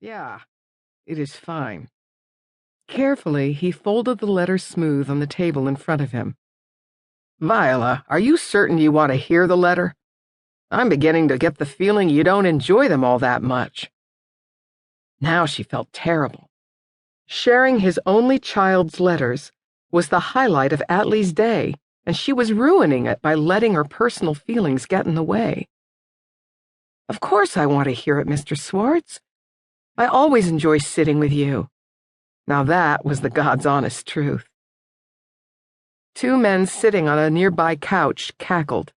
Yeah, it is fine. Carefully, he folded the letter smooth on the table in front of him. Viola, are you certain you want to hear the letter? I'm beginning to get the feeling you don't enjoy them all that much. Now she felt terrible. Sharing his only child's letters was the highlight of Atle's day, and she was ruining it by letting her personal feelings get in the way. Of course I want to hear it, Mr. Swartz. I always enjoy sitting with you. Now that was the God's honest truth. Two men sitting on a nearby couch cackled.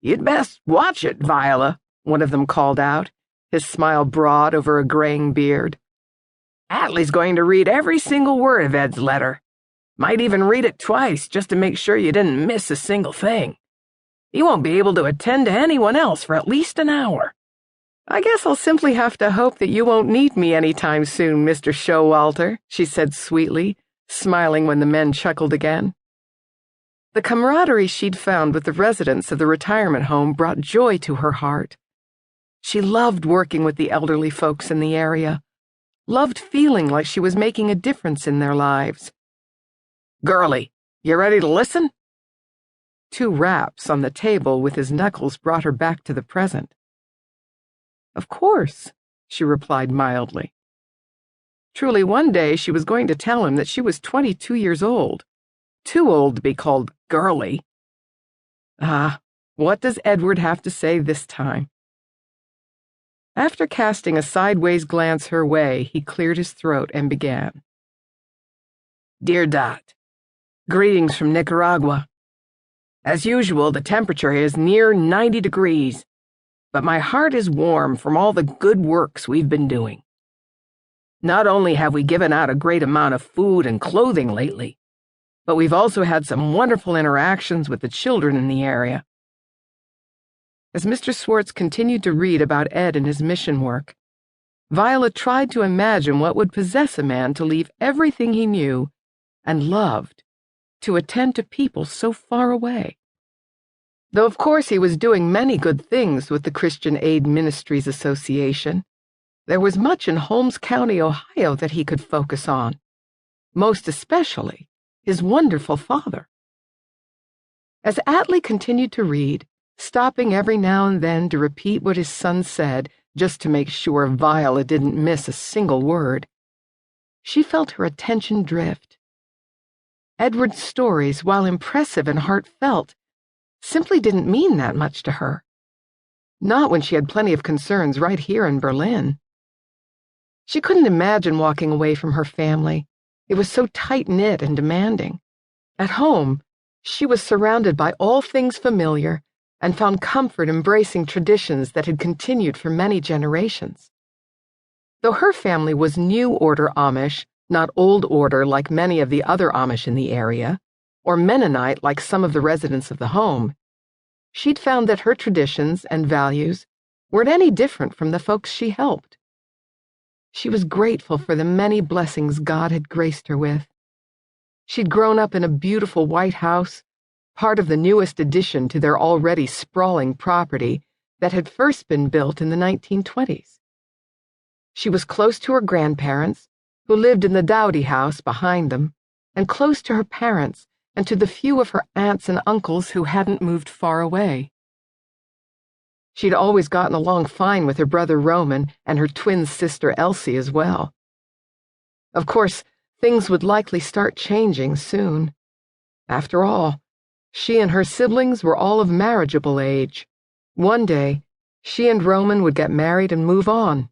You'd best watch it, Viola, one of them called out, his smile broad over a graying beard. Atle's going to read every single word of Ed's letter. Might even read it twice just to make sure you didn't miss a single thing. You won't be able to attend to anyone else for at least an hour. I guess I'll simply have to hope that you won't need me anytime soon, Mr. Showalter, she said sweetly, smiling when the men chuckled again. The camaraderie she'd found with the residents of the retirement home brought joy to her heart. She loved working with the elderly folks in the area, loved feeling like she was making a difference in their lives. Girlie, you ready to listen? Two raps on the table with his knuckles brought her back to the present. Of course, she replied mildly. Truly, one day she was going to tell him that she was 22 years old, too old to be called girlie. Ah, what does Edward have to say this time? After casting a sideways glance her way, he cleared his throat and began. Dear Dot, greetings from Nicaragua. As usual, the temperature is near 90 degrees, but my heart is warm from all the good works we've been doing. Not only have we given out a great amount of food and clothing lately, but we've also had some wonderful interactions with the children in the area. As Mr. Swartz continued to read about Ed and his mission work, Viola tried to imagine what would possess a man to leave everything he knew and loved to attend to people so far away. Though of course he was doing many good things with the Christian Aid Ministries Association, there was much in Holmes County, Ohio that he could focus on, most especially his wonderful father. As Atle continued to read, stopping every now and then to repeat what his son said just to make sure Viola didn't miss a single word, she felt her attention drift. Edward's stories, while impressive and heartfelt, simply didn't mean that much to her. Not when she had plenty of concerns right here in Berlin. She couldn't imagine walking away from her family. It was so tight-knit and demanding. At home, she was surrounded by all things familiar and found comfort embracing traditions that had continued for many generations. Though her family was New Order Amish, not Old Order like many of the other Amish in the area, or Mennonite like some of the residents of the home, she'd found that her traditions and values weren't any different from the folks she helped. She was grateful for the many blessings God had graced her with. She'd grown up in a beautiful white house, part of the newest addition to their already sprawling property that had first been built in the 1920s. She was close to her grandparents, who lived in the Dowdy house behind them, and close to her parents and to the few of her aunts and uncles who hadn't moved far away. She'd always gotten along fine with her brother Roman and her twin sister Elsie as well. Of course, things would likely start changing soon. After all, she and her siblings were all of marriageable age. One day, she and Roman would get married and move on.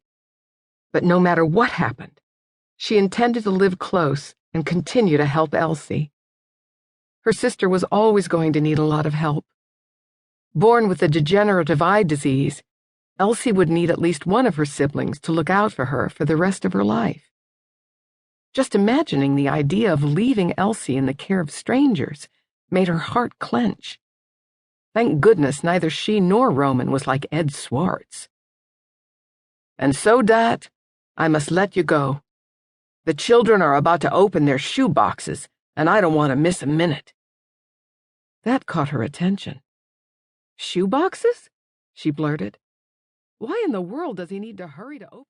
But no matter what happened, she intended to live close and continue to help Elsie. Her sister was always going to need a lot of help. Born with a degenerative eye disease, Elsie would need at least one of her siblings to look out for her for the rest of her life. Just imagining the idea of leaving Elsie in the care of strangers made her heart clench. Thank goodness neither she nor Roman was like Ed Swartz. And so, Dot, I must let you go. The children are about to open their shoe boxes, and I don't want to miss a minute. That caught her attention. Shoe boxes? She blurted. Why in the world does he need to hurry to open?